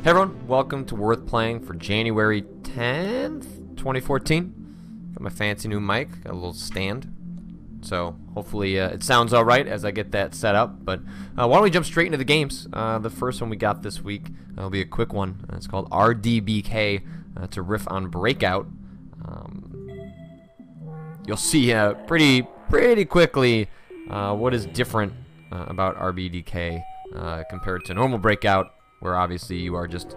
Hey everyone, welcome to Worth Playing for January 10th, 2014. Got my fancy new mic, got a little stand. So hopefully it sounds alright as I get that set up. But why don't we jump straight into the games. The first one we got this week will be a quick one. It's called RDBK. It's a riff on Breakout. You'll see pretty quickly what is different about RDBK compared to normal Breakout, where obviously you are just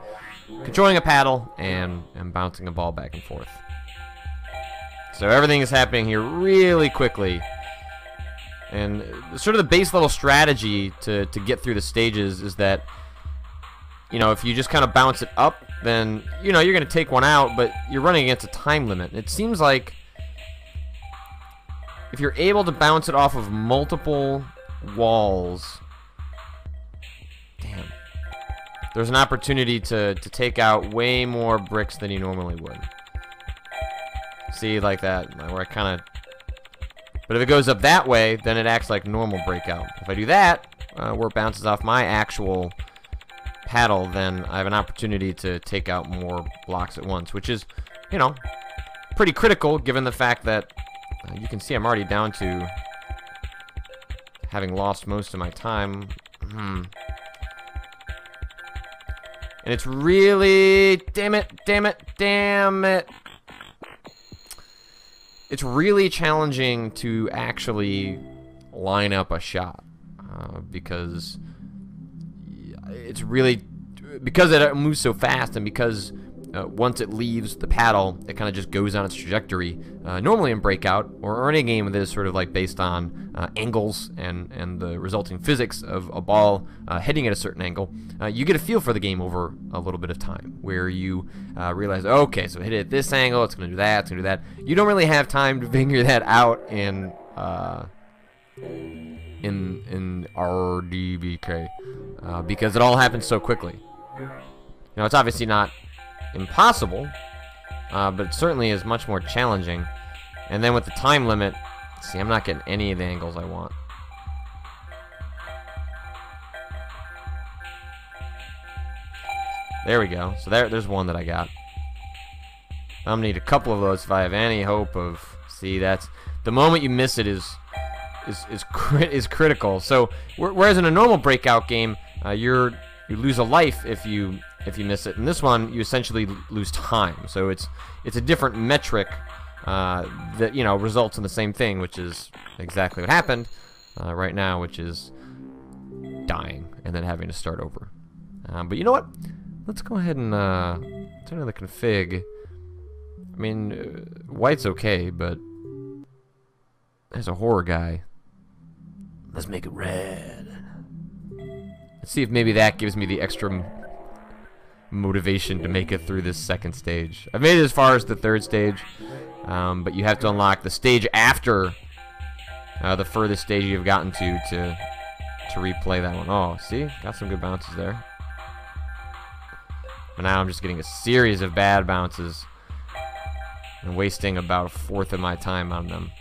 controlling a paddle and bouncing a ball back and forth. So everything is happening here really quickly. And sort of the base level strategy to get through the stages is that, you know, if you just kind of bounce it up, then, you know, you're going to take one out, but you're running against a time limit. And it seems like if you're able to bounce it off of multiple walls, damn, there's an opportunity to take out way more bricks than you normally would. See, like that, where I kind of... But if it goes up that way, then it acts like normal Breakout. If I do that, where it bounces off my actual paddle, then I have an opportunity to take out more blocks at once, which is, you know, pretty critical given the fact that you can see I'm already down to having lost most of my time. And it's really... Damn it. It's really challenging to actually line up a shot because it's really... Because it moves so fast, and because once it leaves the paddle, it kind of just goes on its trajectory. Normally in Breakout, or any game that is sort of like based on angles and the resulting physics of a ball heading at a certain angle, you get a feel for the game over a little bit of time, where you realize, okay, so hit it at this angle, it's going to do that, it's going to do that. You don't really have time to figure that out in RDBK because it all happens so quickly. You know, it's obviously not impossible, but it certainly is much more challenging. And then with the time limit, see, I'm not getting any of the angles I want. There we go. So there's one that I got. I'm gonna need a couple of those if I have any hope of... See, that's the moment you miss it is critical. So whereas in a normal Breakout game, you lose a life if you miss it. In this one, you essentially lose time. So it's a different metric that, you know, results in the same thing, which is exactly what happened right now, which is dying and then having to start over. But you know what? Let's go ahead and turn on the config. I mean, white's okay, but there's a horror guy. Let's make it red. Let's see if maybe that gives me the extra motivation to make it through this second stage. I've made it as far as the third stage, but you have to unlock the stage after the furthest stage you've gotten to replay that one. Oh, see? Got some good bounces there. But now I'm just getting a series of bad bounces and wasting about a fourth of my time on them.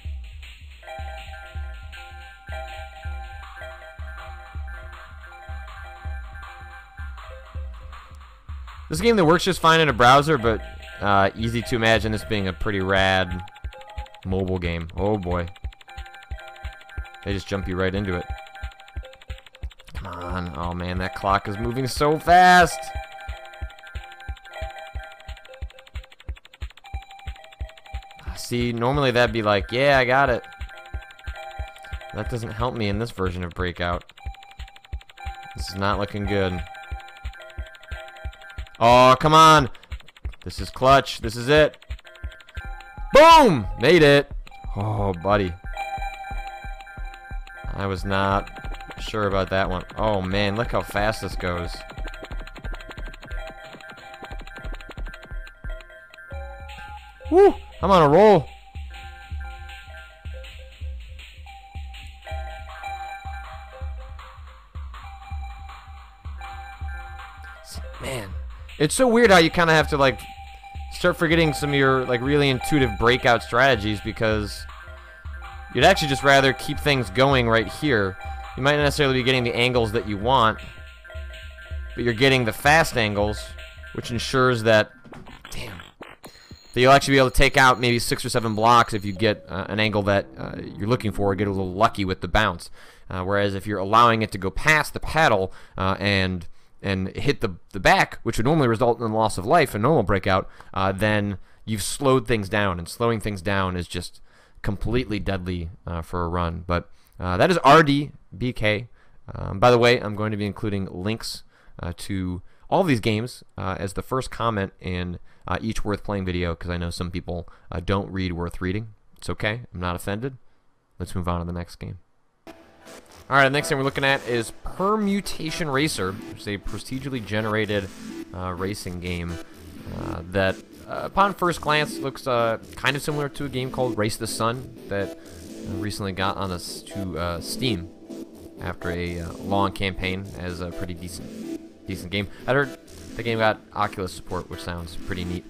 This is a game that works just fine in a browser, but easy to imagine this being a pretty rad mobile game. Oh boy. They just jump you right into it. Come on. Oh man, that clock is moving so fast. See, normally that'd be like, yeah, I got it. That doesn't help me in this version of Breakout. This is not looking good. Oh, come on. This is clutch. This is it. Boom! Made it. Oh, buddy. I was not sure about that one. Oh, man. Look how fast this goes. Woo! I'm on a roll. Man. It's so weird how you kind of have to, like, start forgetting some of your, like, really intuitive Breakout strategies, because you'd actually just rather keep things going right here. You might not necessarily be getting the angles that you want, but you're getting the fast angles which ensures that, that you'll actually be able to take out maybe 6 or 7 blocks if you get an angle that you're looking for, or get a little lucky with the bounce. Whereas if you're allowing it to go past the paddle and hit the back, which would normally result in the loss of life in normal breakout, then you've slowed things down, and slowing things down is just completely deadly for a run. But that is RDBK. By the way, I'm going to be including links to all of these games as the first comment in each Worth Playing video, because I know some people don't read Worth Reading. It's okay. I'm not offended. Let's move on to the next game. Alright, the next thing we're looking at is Permutation Racer, which is a procedurally generated racing game that, upon first glance, looks kind of similar to a game called Race the Sun that recently got on us to Steam after a long campaign as a pretty decent game. I heard the game got Oculus support, which sounds pretty neat.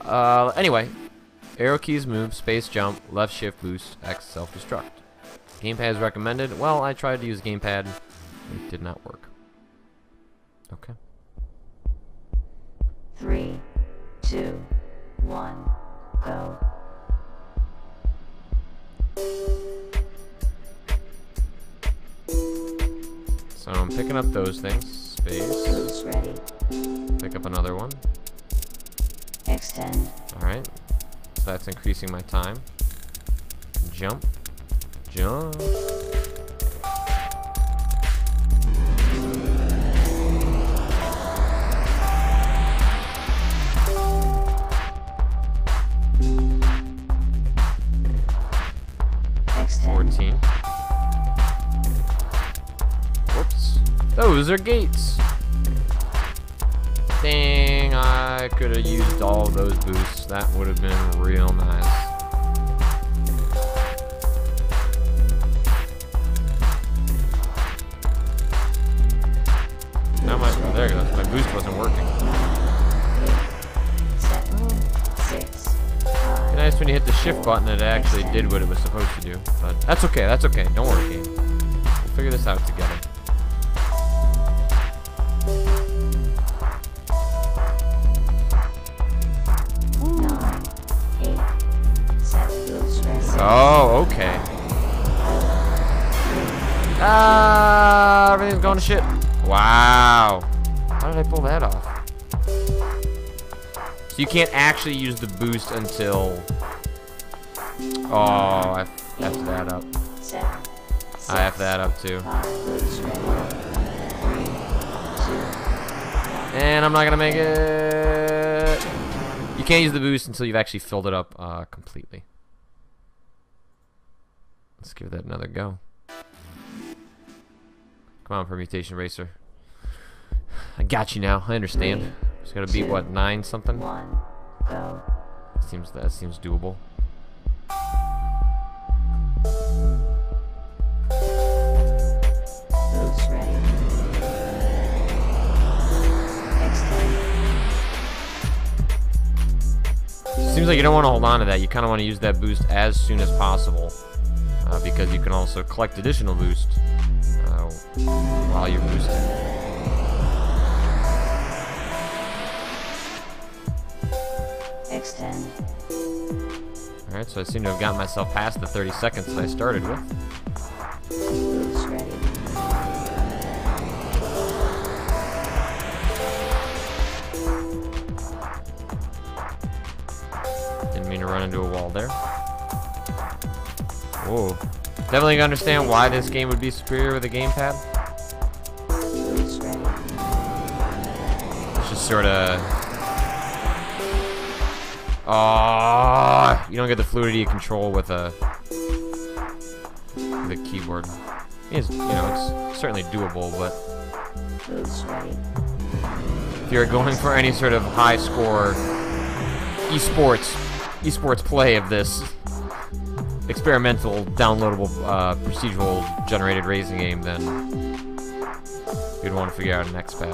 Anyway, arrow keys move, space jump, left shift boost, X self-destruct. Gamepad is recommended. Well, I tried to use gamepad. It did not work. Okay. 3, 2, 1, go. So I'm picking up those things. Space. Boost ready. Pick up another one. Extend. Alright. So that's increasing my time. Jump. Jump. Extend. 14. Whoops. Those are gates. Dang, I could have used all of those boosts. That would have been real nice. Oh, there it goes. My boost wasn't working. 7, 6, 5. Nice when you hit the shift button, it actually did what it was supposed to do. But that's okay. That's okay. Don't worry, game. We'll figure this out together. Oh, okay. Ah, everything's going to shit. Wow. How did I pull that off? So you can't actually use the boost until... Oh, I effed that up. I effed that up too. And I'm not going to make it. You can't use the boost until you've actually filled it up completely. Let's give that another go. Come on, Permutation Racer. I got you now. I understand. Just gotta beat what, 9 something? Go. That seems doable. Boost ready. Seems like you don't want to hold on to that. You kind of want to use that boost as soon as possible, because you can also collect additional boost while you're boosting. Extend. Alright, so I seem to have gotten myself past the 30 seconds that I started with. Boost ready. Didn't mean to run into a wall there. Whoa. Definitely understand why this game would be superior with a gamepad. Boost ready. It's just sort of... Oh, you don't get the fluidity of control with a keyboard. It's, you know, it's certainly doable, but Boost ready. if you're going for any sort of high score esports play of this experimental, downloadable, procedural generated racing game, then you'd want to figure out an X-pad.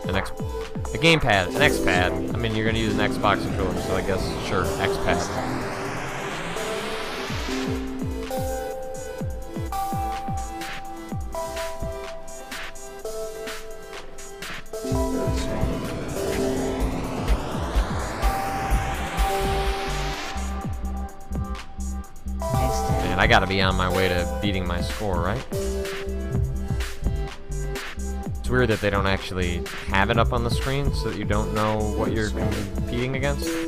A gamepad, an X-pad. I mean, you're going to use an Xbox controller, so I guess, sure, X-pad. Boost ready. I gotta be on my way to beating my score, right? It's weird that they don't actually have it up on the screen so that you don't know what you're competing against. You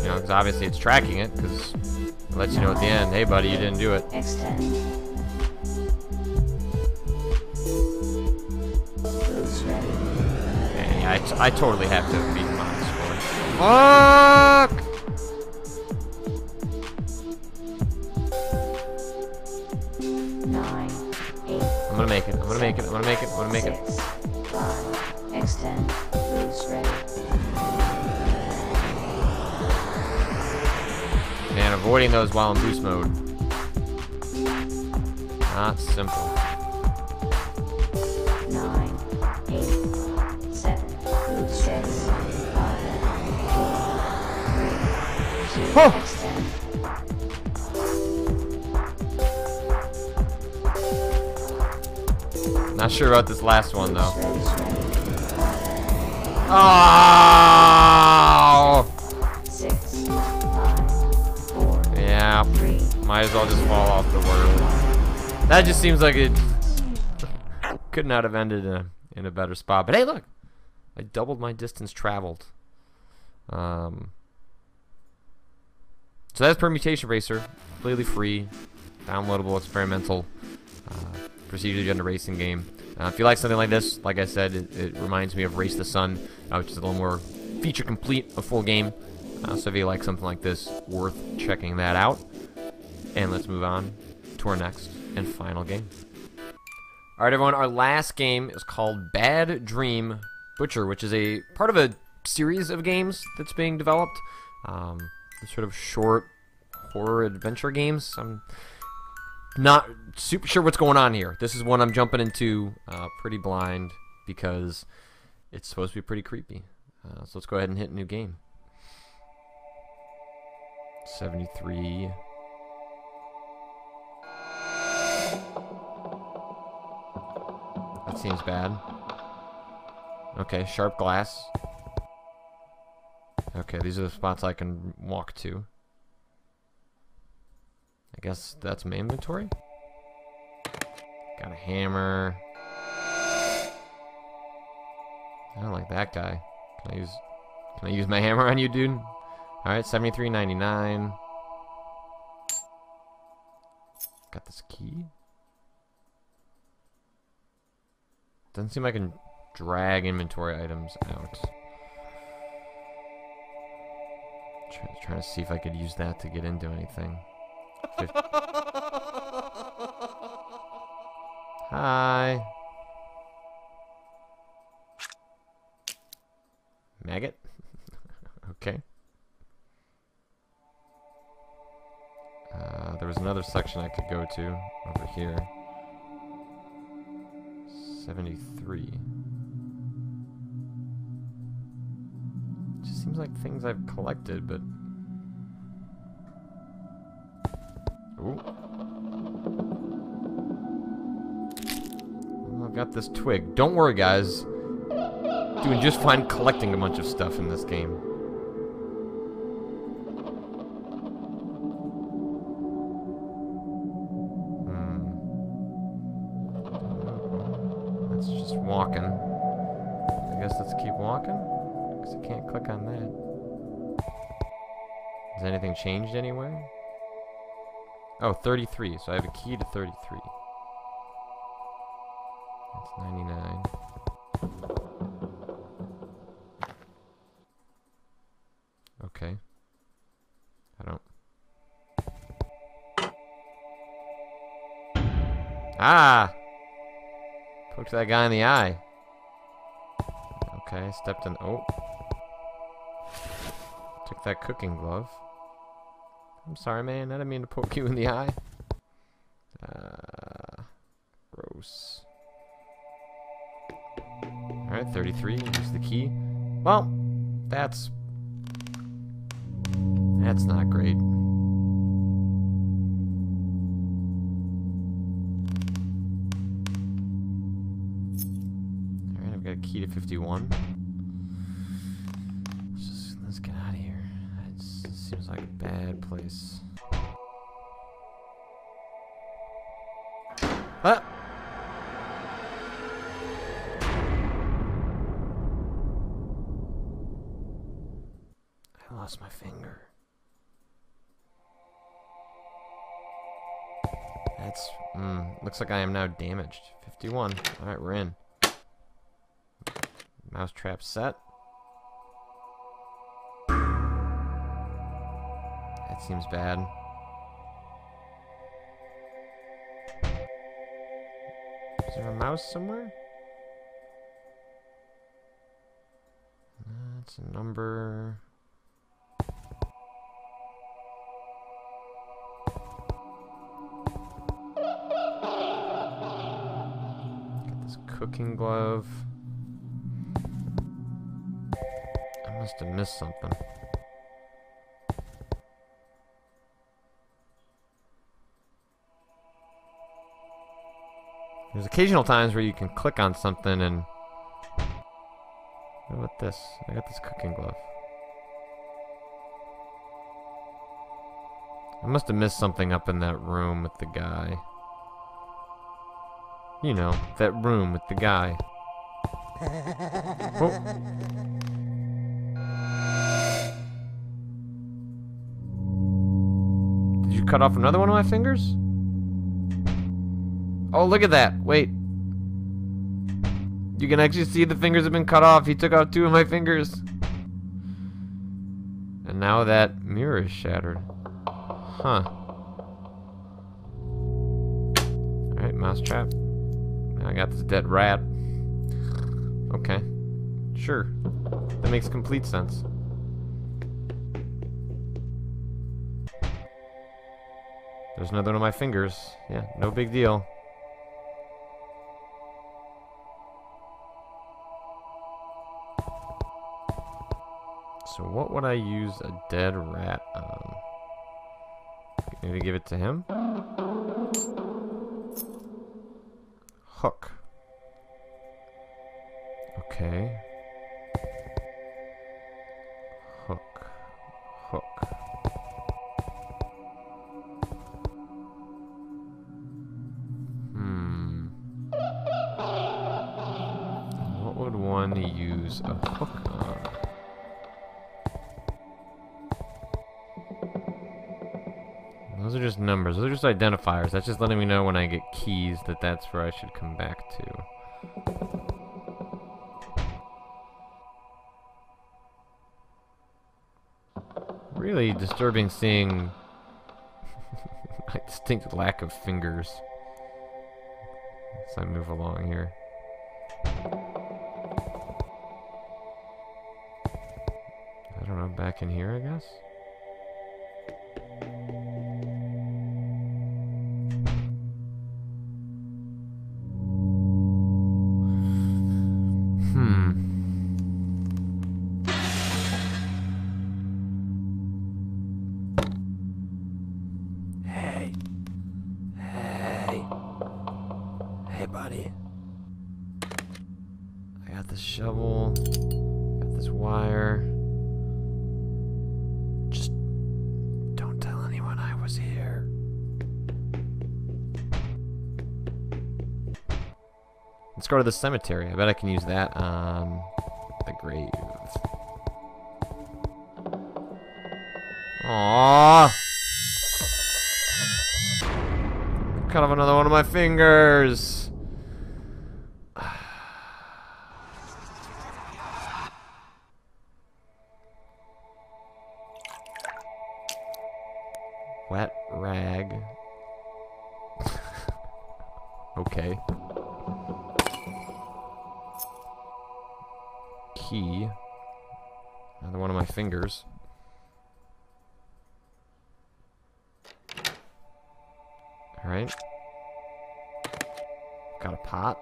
know, because obviously it's tracking it, because it lets you know at the end, hey buddy, you didn't do it. Extend. Boost ready. And yeah, I totally have to beat my score. Fuck! 9, 8. I'm gonna make it. I'm gonna make it. I'm gonna make it. I'm gonna make it. 6, 5. Extend. Boost ready. Man, avoiding those while in boost mode. Not simple. 9, 8, 7, 6, 5, 4, 3, 2, Huh. extend. Not sure about this last one though. Boost ready. Oh! 6, 5, 4, Yeah, 3, might as well just fall off the word. That just seems like it could not have ended in a better spot. But hey, look, I doubled my distance traveled. So that's Permutation Racer, completely free, downloadable, experimental, procedurally generated racing game. If you like something like this, like I said, it reminds me of Race the Sun, which is a little more feature complete, a full game. So if you like something like this, worth checking that out. And let's move on to our next and final game. Alright everyone, our last game is called Bad Dream Butcher, which is a part of a series of games that's being developed. Sort of short horror adventure games. I'm not super sure what's going on here. This is one I'm jumping into pretty blind because it's supposed to be pretty creepy. So let's go ahead and hit new game. 73. That seems bad. Okay, sharp glass. Okay, these are the spots I can walk to. I guess that's my inventory. Got a hammer. I don't like that guy. Can I use my hammer on you, dude? Alright, $73.99. Got this key. Doesn't seem like I can drag inventory items out. Trying to see if I could use that to get into anything. Hi. Maggot? Okay. There was another section I could go to over here. 73. Just seems like things I've collected, but... Ooh. Well, I've got this twig. Don't worry, guys. Doing just fine collecting a bunch of stuff in this game. That's just walking. I guess let's keep walking. Because I can't click on that. Has anything changed anywhere? Oh, 33. So I have a key to 33. That's 99. Okay. I don't... Ah! Poked that guy in the eye. Okay, stepped in... Oh. Took that cooking glove. I'm sorry, man. I didn't mean to poke you in the eye. Gross. Alright, 33. Use the key. Well, that's not great. Alright, I've got a key to 51. Let's get out of here. bad place. Ah! I lost my finger. That's, looks like I am now damaged. 51. Alright, we're in. Mousetrap set. That seems bad. Is there a mouse somewhere? That's a number. Got this cooking glove. I must have missed something. There's occasional times where you can click on something and... What about this? I got this cooking glove. I must have missed something up in that room with the guy. You know, that room with the guy. Oh. Did you cut off another one of my fingers? Oh, look at that. Wait. You can actually see the fingers have been cut off. He took out 2 of my fingers. And now that mirror is shattered. Huh. Alright, mousetrap. Now I got this dead rat. Okay. Sure. That makes complete sense. There's another one of my fingers. Yeah, no big deal. So what would I use a dead rat on? Maybe give it to him? Hook. Okay. Hook. Hook. What would one use a hook on? Those are just numbers. Those are just identifiers. That's just letting me know when I get keys that that's where I should come back to. Really disturbing seeing my distinct lack of fingers as I move along here. I don't know, back in here, I guess? Hey, buddy. I got this shovel. Got this wire. Just don't tell anyone I was here. Let's go to the cemetery. I bet I can use that on the grave. Aww. Cut off another one of my fingers. Wet rag. Okay. Key. Another one of my fingers. Alright. Got a pot.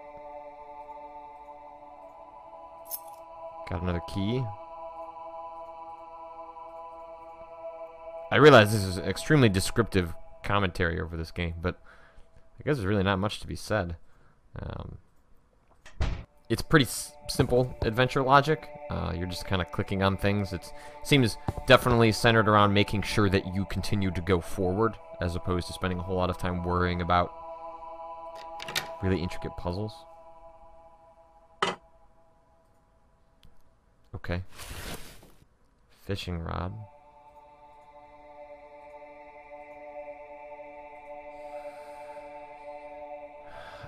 Got another key. I realize this is extremely descriptive commentary over this game, but I guess there's really not much to be said. it's pretty simple adventure logic. You're just kind of clicking on things. It seems definitely centered around making sure that you continue to go forward, as opposed to spending a whole lot of time worrying about really intricate puzzles. Okay. Fishing rod.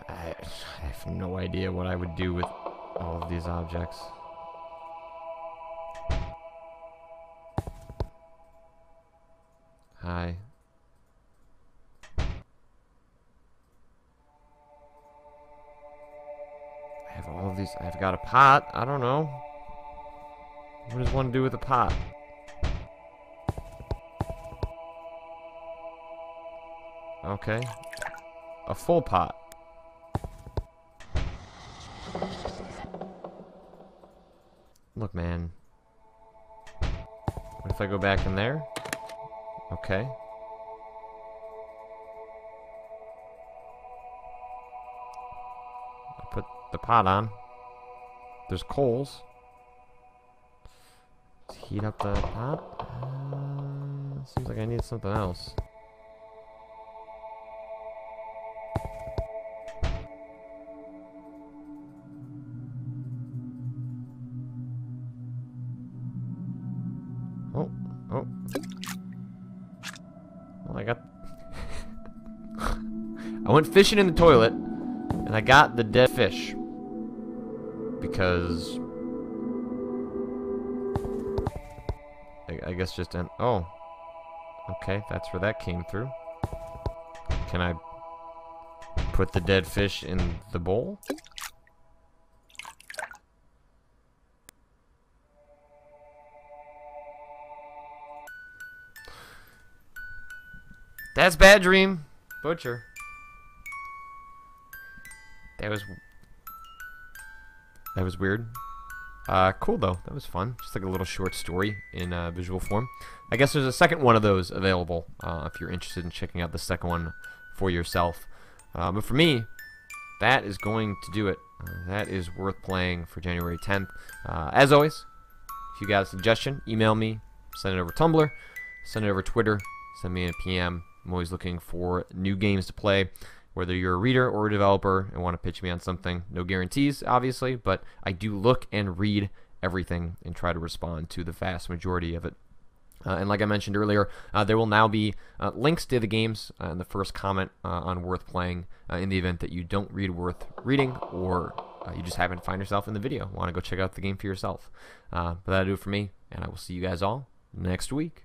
I have no idea what I would do with all of these objects. Hi. I have all of these. I've got a pot. I don't know. What does one do with a pot? Okay. A full pot. Look, man. What if I go back in there? Okay. I put the pot on. There's coals. Let's heat up the pot. Seems like I need something else. Oh. Well, I got... I went fishing in the toilet, and I got the dead fish. Because... I guess just... Oh. Okay, that's where that came through. Can I put the dead fish in the bowl? That's bad dream. Butcher. That was weird. Cool though. That was fun. Just like a little short story in visual form. I guess there's a second one of those available if you're interested in checking out the second one for yourself. But for me, that is going to do it. That is worth playing for January 10th. As always, if you got a suggestion, email me, send it over Tumblr, send it over Twitter, send me a PM. I'm always looking for new games to play, whether you're a reader or a developer and want to pitch me on something. No guarantees, obviously, but I do look and read everything and try to respond to the vast majority of it. And like I mentioned earlier, there will now be links to the games in the first comment on Worth Playing in the event that you don't read Worth Reading, or you just happen to find yourself in the video. Want to go check out the game for yourself. But that'll do it for me, and I will see you guys all next week.